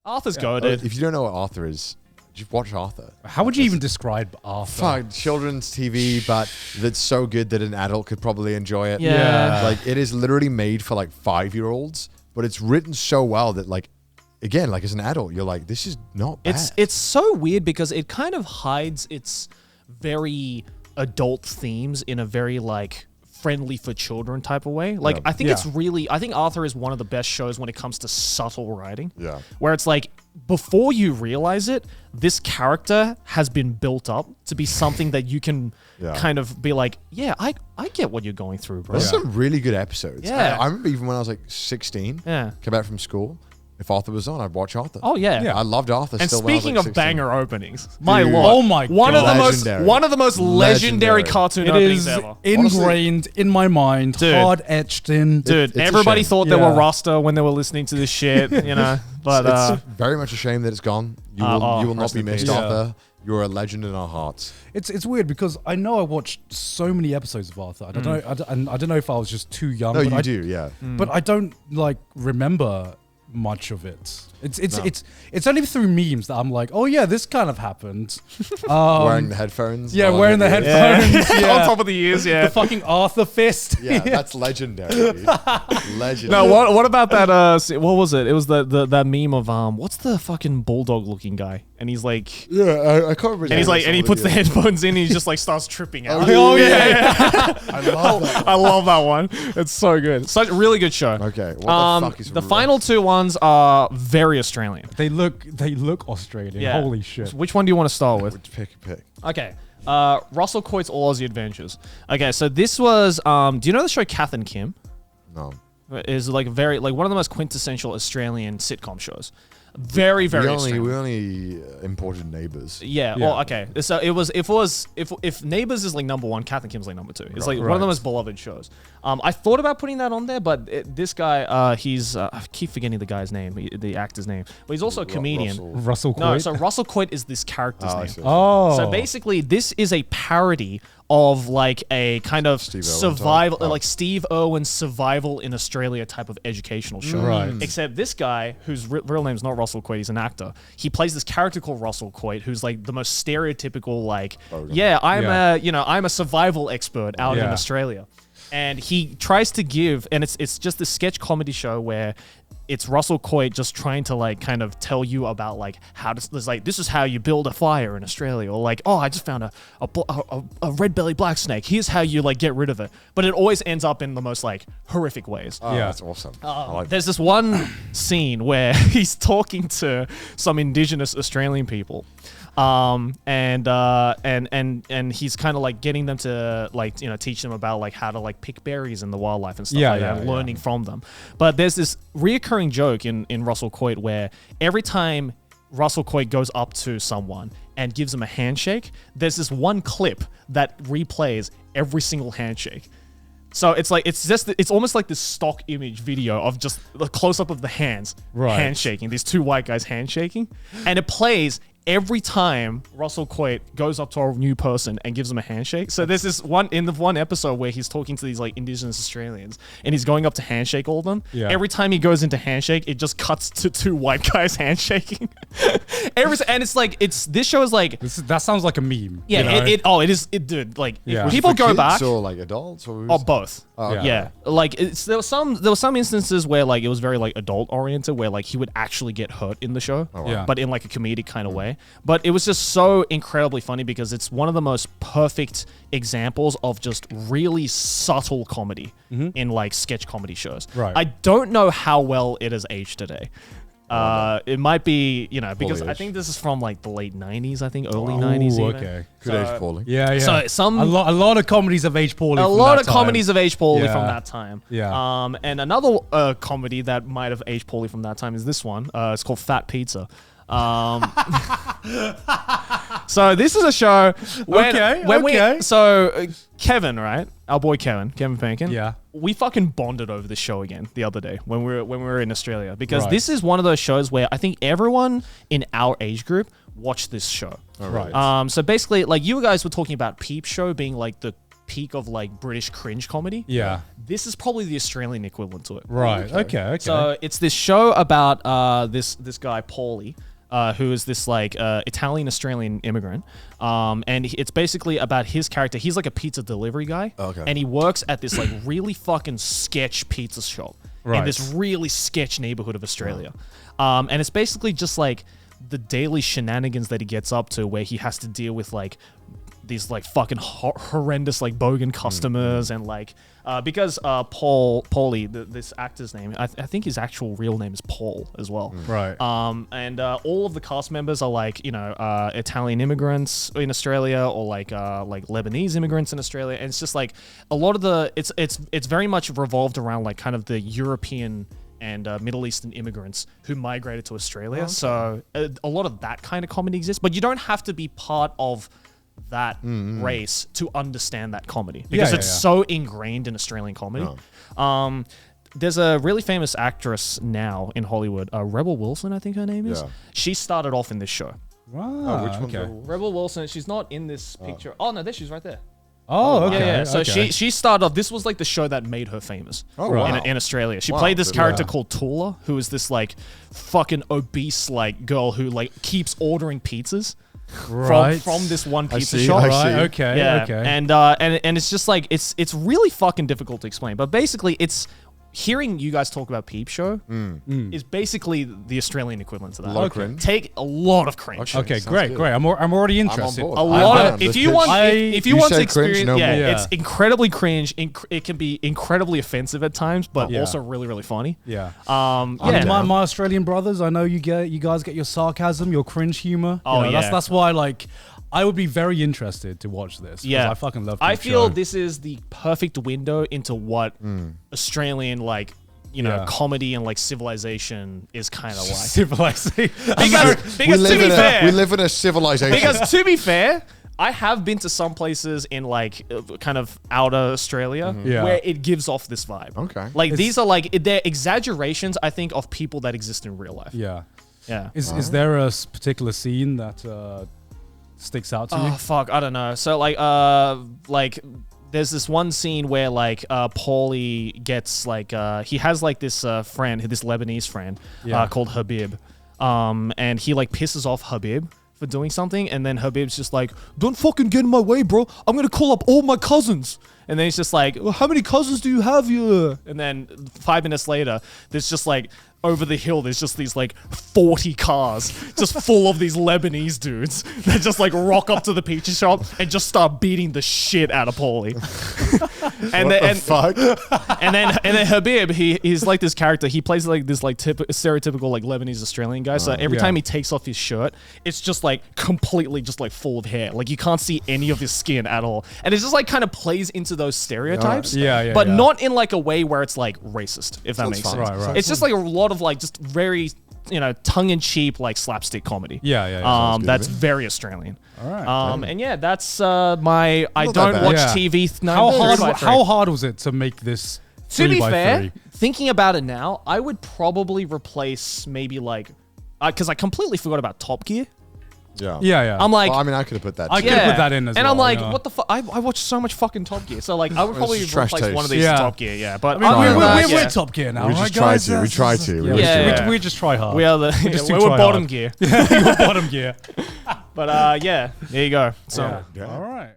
Arthur's goated. If you don't know what Arthur is, just watch Arthur. How would you even describe Arthur? Fine, children's TV, but that's so good that an adult could probably enjoy it. Yeah. Like, it is literally made for like 5-year-olds, but it's written so well that like, again, like as an adult, you're like, this is not bad. It's so weird because it kind of hides its very adult themes in a very like friendly for children type of way. Like, I think I think Arthur is one of the best shows when it comes to subtle writing. Yeah. Where it's like, before you realize it, this character has been built up to be something that you can kind of be like, yeah, I get what you're going through, bro. There's some really good episodes. Yeah. I remember even when I was like 16, came back from school, if Arthur was on, I'd watch Arthur. Oh yeah. I loved Arthur. And still when I was, speaking like, of 16. banger openings, my Dude. lord, Oh my one God. of the most legendary cartoon It openings is ever. ingrained in my mind, Dude. hard etched in. Dude, It's a everybody shame. thought they were Rasta when they were listening to this shit, you know. But it's very much a shame that it's gone. You will not rest be in missed, peace. Arthur. You're a legend in our hearts. It's weird because I know I watched so many episodes of Arthur. I don't know. I don't know if I was just too young. No, but you I do, yeah. But I don't like remember much of it. It's only through memes that I'm like, oh yeah, this kind of happened. Wearing the headphones. Yeah, while wearing the you're- headphones. Yeah. on top of the ears, yeah. The fucking Arthur fist. Yeah, that's legendary. Dude. Legendary. No, what about that? What was it? It was that meme of what's the fucking bulldog looking guy? And he's like, Yeah, I can't remember. and he's like, and he puts the headphones in, and he just like starts tripping out. Oh, yeah. I love that. I love that one. It's so good. Such a really good show. Okay, what the fuck is the final two ones are very Australian. They look Australian. Yeah. Holy shit. Which one do you want to start with? Pick. Okay. Russell Coit's All Aussie Adventures. Okay, so this was do you know the show Kath and Kim? No. Is like one of the most quintessential Australian sitcom shows. Very extreme. We only imported Neighbours. Yeah. Well, okay. So if Neighbours is like number one, Kath and Kim's like number two. It's like one of the most beloved shows. I thought about putting that on there, but this guy, he's I keep forgetting the guy's name, the actor's name, but he's also a comedian. Russell Coit. No, so Russell Coit is this character's name. Oh. So basically, this is a parody of like a kind of survival, like Steve Irwin's survival in Australia type of educational show. Right. Except this guy, whose real name's not Russell Coit, he's an actor. He plays this character called Russell Coit, who's like the most stereotypical, like, I'm a survival expert out in Australia. And he tries to give, and it's just a sketch comedy show where it's Russell Coit just trying to like kind of tell you about like how to, like, this is how you build a fire in Australia, or like, oh, I just found a red belly black snake. Here's how you like get rid of it. But it always ends up in the most like horrific ways. Oh, that's awesome. There's this one scene where he's talking to some Indigenous Australian people. And he's kind of like getting them to like, you know, teach them about like how to like pick berries in the wildlife and stuff like that, and learning from them. But there's this reoccurring joke in Russell Coit where every time Russell Coit goes up to someone and gives them a handshake, there's this one clip that replays every single handshake. So it's like it's almost like this stock image video of just the close up of the hands handshaking, these two white guys handshaking, and it plays every time Russell Coit goes up to a new person and gives them a handshake. So there's this one episode where he's talking to these like Indigenous Australians and he's going up to handshake all of them. Yeah. Every time he goes into handshake, it just cuts to two white guys handshaking. And it's like this show is like that sounds like a meme. Yeah, you know? it is, dude. Like Was people it for go kids back or like adults or both. Oh, yeah. Like there were some instances where like it was very like adult oriented where like he would actually get hurt in the show, but in like a comedic kind of way. But it was just so incredibly funny because it's one of the most perfect examples of just really subtle comedy in like sketch comedy shows. Right. I don't know how well it has aged today. It might be, you know, because I think this is from like the late 90s, I think early 90s even. Okay. Good age poorly. Yeah. So a lot of comedies have aged poorly. A lot of comedies have aged poorly from Yeah. that time. Yeah. And another comedy that might have aged poorly from that time is this one. It's called Fat Pizza. So this is a show when Kevin, right? Our boy Kevin Pankin. Yeah. We fucking bonded over this show again the other day when we were in Australia because this is one of those shows where I think everyone in our age group watched this show. Right. So basically, like you guys were talking about Peep Show being like the peak of like British cringe comedy. Yeah. This is probably the Australian equivalent to it. Right. Okay. So it's this show about this guy Paulie, who is this like Italian Australian immigrant, and it's basically about his character. He's like a pizza delivery guy, and he works at this like really fucking sketch pizza shop in this really sketch neighborhood of Australia, and it's basically just like the daily shenanigans that he gets up to, where he has to deal with like these like fucking horrendous like bogan customers and like because Paulie, this actor's name, I think his actual real name is Paul as well. Right. And all of the cast members are like, you know, Italian immigrants in Australia or like Lebanese immigrants in Australia. And it's just like a lot of the it's very much revolved around like kind of the European and Middle Eastern immigrants who migrated to Australia. Okay. So a lot of that kind of comedy exists, but you don't have to be part of that race to understand that comedy because it's so ingrained in Australian comedy. There's a really famous actress now in Hollywood, Rebel Wilson, I think her name is. She started off in this show. Wow. Which one? Rebel Wilson. She's not in this picture. Oh no, there she's right there. Oh, okay. Yeah. So she started off. This was like the show that made her famous. Oh, wow. In Australia, she played this character called Tula, who is this like fucking obese like girl who like keeps ordering pizzas. From this one pizza shop. Okay. Yeah. Okay. And it's just like it's really fucking difficult to explain. But basically it's hearing you guys talk about Peep Show is basically the Australian equivalent to that. A lot of cringe. Take a lot of cringe. Okay, great. I'm already interested. I'm on A board. lot of if you want to experience cringe, no more. it's incredibly cringe. It can be incredibly offensive at times, but also really, really funny. Yeah. My Australian brothers, I know you guys get your sarcasm, your cringe humor. That's why like I would be very interested to watch this. Yeah, I fucking love. I feel this is the perfect window into what Australian like comedy and like civilization is kind of like. Civilization. because to be fair, we live in a civilization. Because to be fair, I have been to some places in like kind of outer Australia where it gives off this vibe. Okay, like these are like they're exaggerations, I think, of people that exist in real life. Yeah. Is there a particular scene that sticks out to you? Oh fuck, I don't know. So like there's this one scene where like Paulie gets like he has like this friend, this Lebanese friend called Habib, and he like pisses off Habib for doing something, and then Habib's just like, don't fucking get in my way, bro, I'm gonna call up all my cousins. And then he's just like, well, how many cousins do you have here? And then 5 minutes later, there's just like, over the hill, there's just these like 40 cars just full of these Lebanese dudes that just like rock up to the pizza shop and just start beating the shit out of Paulie. And then Habib, he's like this character. He plays like this like stereotypical like Lebanese Australian guy. So every time he takes off his shirt, it's just like completely just like full of hair. Like you can't see any of his skin at all. And it just like kind of plays into those stereotypes. But not in like a way where it's like racist, if that makes sense. Right. It's just like a lot of like just very tongue-in-cheek like slapstick comedy. That's very Australian. All right. And yeah, that's my I don't watch TV. How hard was it to make this? To be fair, thinking about it now, I would probably replace maybe like because I completely forgot about Top Gear. Yeah. I'm like, well, I mean, I could have put that. I could have put that in as well. And I'm like, what the fuck? I watched so much fucking Top Gear. So like, I would probably replace one of these Top Gear. Yeah, but we're Top Gear now. We just try to. We try to. We just try hard. We are we're bottom gear. We're bottom gear. But yeah, there you go. So all right.